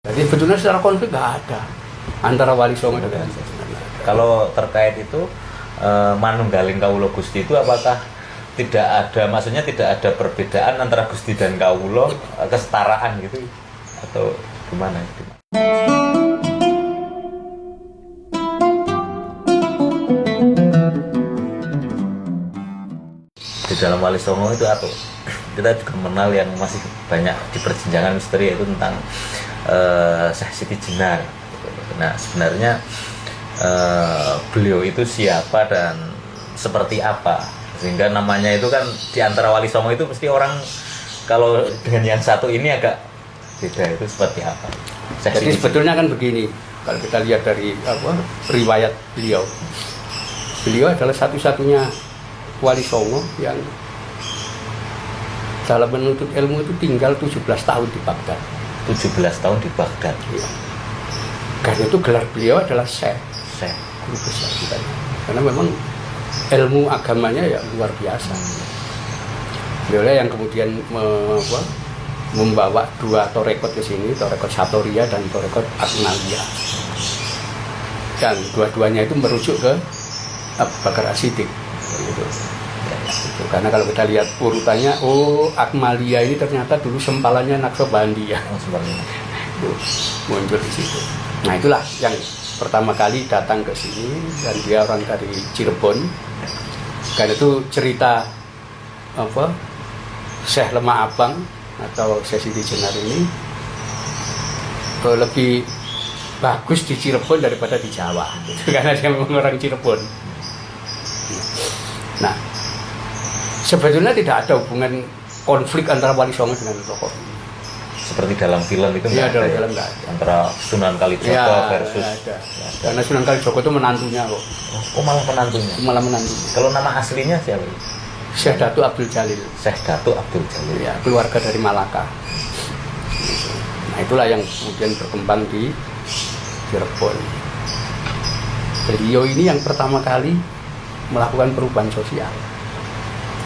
Jadi sebetulnya secara konflik nggak ada antara Wali Songo dengan Sunan. Kalau terkait itu manunggaling kawula Gusti itu apakah tidak ada, maksudnya tidak ada perbedaan antara Gusti dan kawula, kesetaraan gitu atau gimana? Di dalam Wali Songo itu atau kita juga mengenal yang masih banyak di perjenjangan misteri, yaitu tentang Syekh Siti Jenar. Nah sebenarnya beliau itu siapa dan seperti apa, sehingga namanya itu kan di antara Wali Songo itu mesti orang kalau dengan yang satu ini agak beda, itu seperti apa? Jadi sebetulnya kan begini, kalau kita lihat dari riwayat beliau adalah satu-satunya Wali Songo yang dalam menuntut ilmu itu tinggal 17 tahun di Baghdad. 17 tahun di Baghdad. Ya. Karena itu gelar beliau adalah Syekh. Guru besar kita. Karena memang ilmu agamanya ya luar biasa. Beliau yang kemudian membawa dua torekot ke sini, torekot Satoria dan torekot Akmaliyah. Dan dua-duanya itu merujuk ke Abu Bakar As-Siddiq. Gitu. Karena kalau kita lihat urutannya, Akmaliyah ini ternyata dulu sempalannya Naqsabandi ya. Muncul di situ. Nah itulah yang pertama kali datang ke sini, dan dia orang dari Cirebon. Karena itu cerita Syekh Lemah Abang atau Syekh Siti Jenar ini lebih bagus di Cirebon daripada di Jawa, karena dia memang orang Cirebon. Nah, sebetulnya tidak ada hubungan konflik antara Wali Songo dengan tokoh ini. Seperti dalam film itu ya, ada dalam nggak ada. Antara Sunan Kalijogo versus ada. Karena Sunan Kalijogo itu menantunya kok. Oh malah menantunya. Malah menantunya. Kalau nama aslinya siapa? Syekh Datu Abdul Jalil. Syekh Datu Abdul Jalil. Ya, keluarga dari Malaka. Nah itulah yang kemudian berkembang di Cirebon. Beliau ini yang pertama kali melakukan perubahan sosial.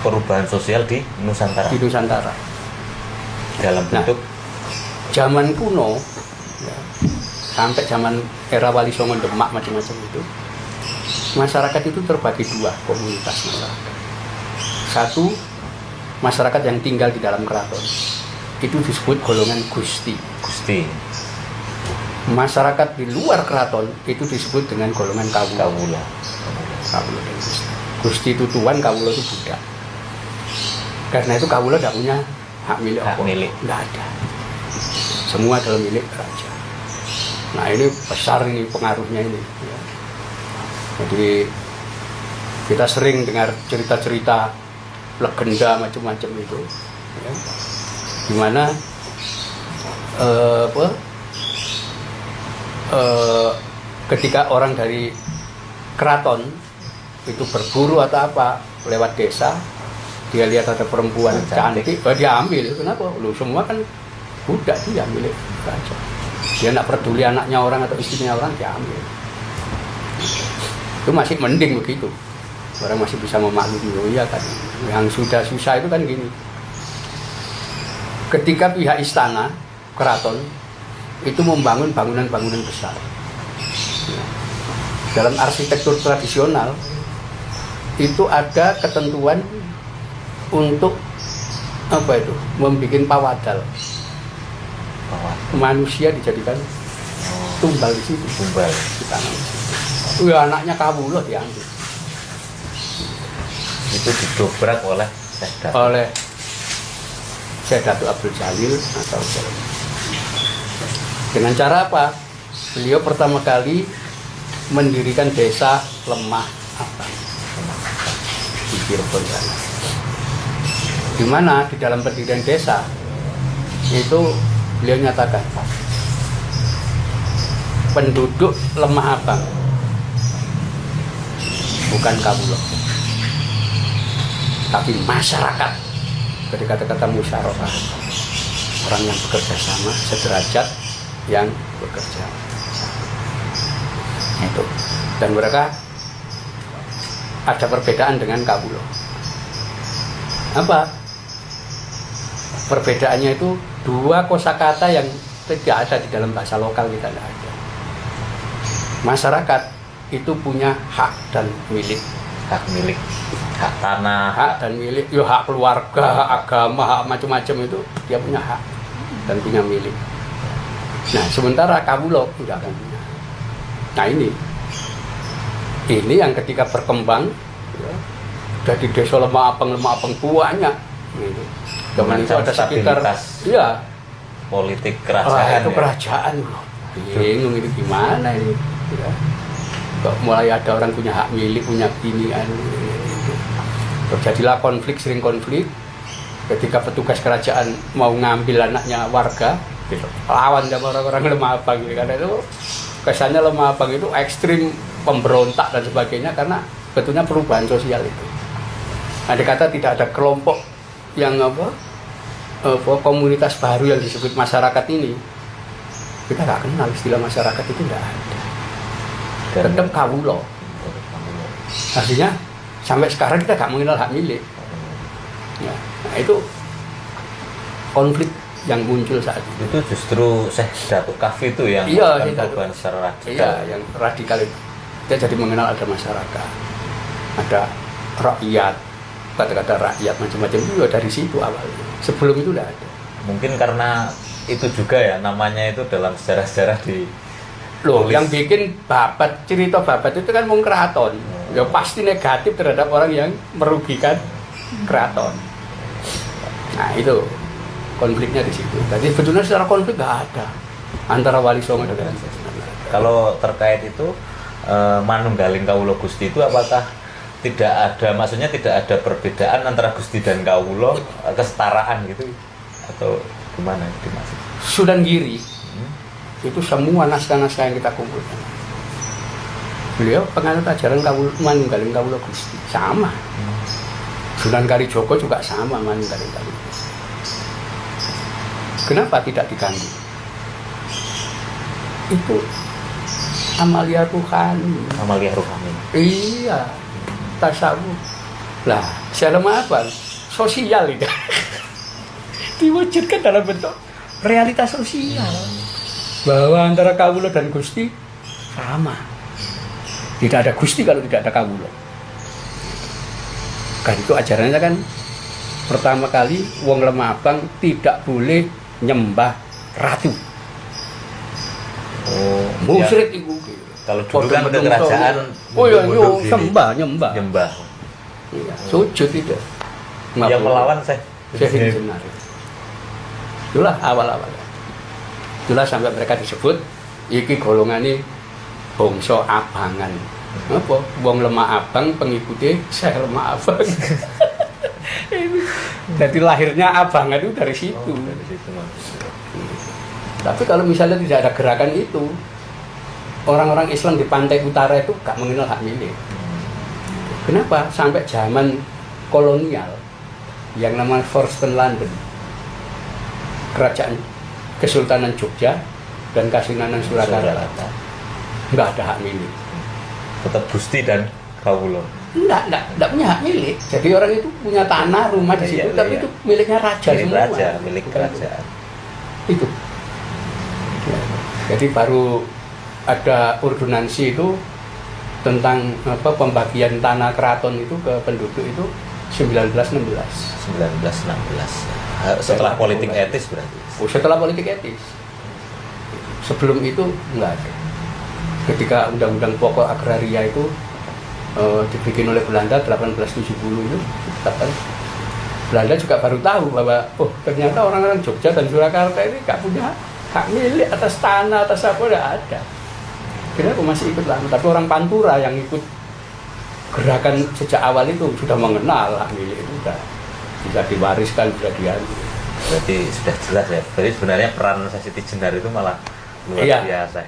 Perubahan sosial di Nusantara. Di Nusantara. Dalam bentuk zaman kuno ya, sampai zaman era Wali Songo Demak macam-macam itu, masyarakat itu terbagi dua komunitas masyarakat. Satu, masyarakat yang tinggal di dalam keraton, itu disebut golongan Gusti. Masyarakat di luar keraton itu disebut dengan golongan Kawula dan Gusti. Gusti itu tuan, Kawula itu budak. Karena itu Kawula tidak punya hak milik. Tidak ada. Semua adalah milik raja. Nah ini besar ini pengaruhnya ini. Ya. Jadi kita sering dengar cerita-cerita legenda macam-macam itu, ya. Dimana ketika orang dari keraton itu berburu atau apa lewat desa, dia lihat ada perempuan cantik, dia ambil. Kenapa? Lu semua kan budak, dia milik raja. Dia tidak peduli anaknya orang atau istrinya orang, dia ambil. Itu masih mending begitu. Orang masih bisa memaklumi. Oh iya kan. Yang sudah susah itu kan gini. Ketika pihak istana, keraton itu membangun bangunan-bangunan besar. Dalam arsitektur tradisional itu ada ketentuan untuk membuat pawadal. Manusia dijadikan tumbal di situ. Di tanah di situ. Anaknya Kawula diambil. Itu didobrak oleh Syekh Datu Abdul Jalil atau dengan cara apa? Beliau pertama kali mendirikan desa Lemah Abang di Cirebon sana. Di mana di dalam pendirian desa itu beliau nyatakan penduduk Lemah Abang bukan Kawula, tapi masyarakat. Dari kata-kata musyawarah, orang yang bekerja sama, sederajat yang bekerja sama. Itu. Dan mereka ada perbedaan dengan Kawula. Apa? Perbedaannya itu dua kosakata yang tidak ada di dalam bahasa lokal kita, tidak ada. Masyarakat itu punya hak dan milik. Hak milik, hak tanah, Hak dan milik, ya hak keluarga, hak agama, hak macam-macam itu dia punya hak dan punya milik. Nah, sementara kawula tidak akan punya. Nah, ini yang ketika berkembang, ya, dari desa lemah apeng banyak. Gitu. Zaman itu ada sekitar, ya, politik itu kerajaan. kerajaan. Bingung itu gimana ini. Ya. Kok mulai ada orang punya hak milik, punya binian. Gitu. Terjadilah konflik, sering konflik. Ketika petugas kerajaan mau ngambil anaknya warga, gitu, lawan sama orang-orang lemah apang. Gitu. Karena itu kesannya lemah apang itu ekstrim, pemberontak dan sebagainya, karena betulnya perubahan sosial itu. Ada kata tidak ada kelompok yang komunitas baru yang disebut masyarakat ini. Kita nggak kenal istilah masyarakat itu, tidak ada. Tetap kawula. Artinya sampai sekarang kita nggak mengenal hak milik. Ya, nah itu konflik yang muncul saat itu. Itu justru Syekh Datuk Kahfi itu yang Iya, perubahan secara radikal. Iya, yang radikal itu. Kita jadi mengenal ada masyarakat, ada rakyat, kata-kata rakyat macam-macam itu dari situ awalnya. Sebelum itu tidak ada. Mungkin karena itu juga ya namanya itu dalam sejarah-sejarah di Loh, yang bikin babat, cerita babat itu kan mung keraton. Ya pasti negatif terhadap orang yang merugikan keraton. Nah, itu konfliknya di situ. Jadi sebetulnya secara konflik nggak ada antara Wali Songo dengan Kalau terkait itu manunggaling kawula Gusti itu apakah tidak ada, maksudnya tidak ada perbedaan antara Gusti dan kawula, kesetaraan gitu atau gimana dimaksud? Sunan Giri itu semua naskah-naskah yang kita kumpulkan. Beliau penganut ajaran manunggaling kawula Gusti sama. Sunan Kalijogo juga sama manunggaling kawula Gusti. Kenapa tidak diganti? Itu amalia ruhani. Amalia Ruhani. Iya, tasawuf. Lah, secara apa? Sosial itu. Diwujudkan dalam bentuk realitas sosial. Bahwa antara kawula dan Gusti sama. Tidak ada Gusti kalau tidak ada kawula. Kan itu ajarannya kan pertama kali wong lemah abang tidak boleh nyembah ratu. Oh, Musyrik ya. iku. Kalau dulu kan ke kerajaan. Oh iya, mundur diri. nyembah. Nyembah. Iya, sujud itu. Yang melawan saya. Senar. Itulah awal-awal. Itulah sampai mereka disebut iki golongane bangsa abangan. Apa? Wong lemah abang pengikuti Syekh lemah abang. Jadi lahirnya abangan itu dari situ. Dari situ. Tapi kalau misalnya tidak ada gerakan itu, orang-orang Islam di pantai utara itu gak mengenal hak milik. Kenapa? Sampai zaman kolonial yang namanya Forsten London, kerajaan Kesultanan Jogja dan Kasunanan Surakarta, nggak ada hak milik. Tetap Gusti dan kawula. Enggak punya hak milik. Jadi orang itu punya tanah, rumah di situ, tapi itu miliknya raja milik semua. raja, milik kerajaan. Itu. Jadi baru ada ordonansi itu tentang pembagian tanah keraton itu ke penduduk itu 1916. 1916. Setelah politik etis berarti. Oh, setelah politik etis. Sebelum itu enggak ada. Ketika Undang-Undang Pokok Agraria itu dibikin oleh Belanda 1870 itu, Belanda juga baru tahu bahwa ternyata orang-orang Jogja dan Surakarta ini nggak punya hak milik atas tanah, atas apa, nggak ada. Kenapa masih ikut lama? Tapi orang Pantura yang ikut gerakan sejak awal itu sudah mengenal hak milik itu, sudah bisa diwariskan, sudah diambil. Berarti sudah jelas ya. Jadi sebenarnya peran Siti Jenar itu malah luar biasa.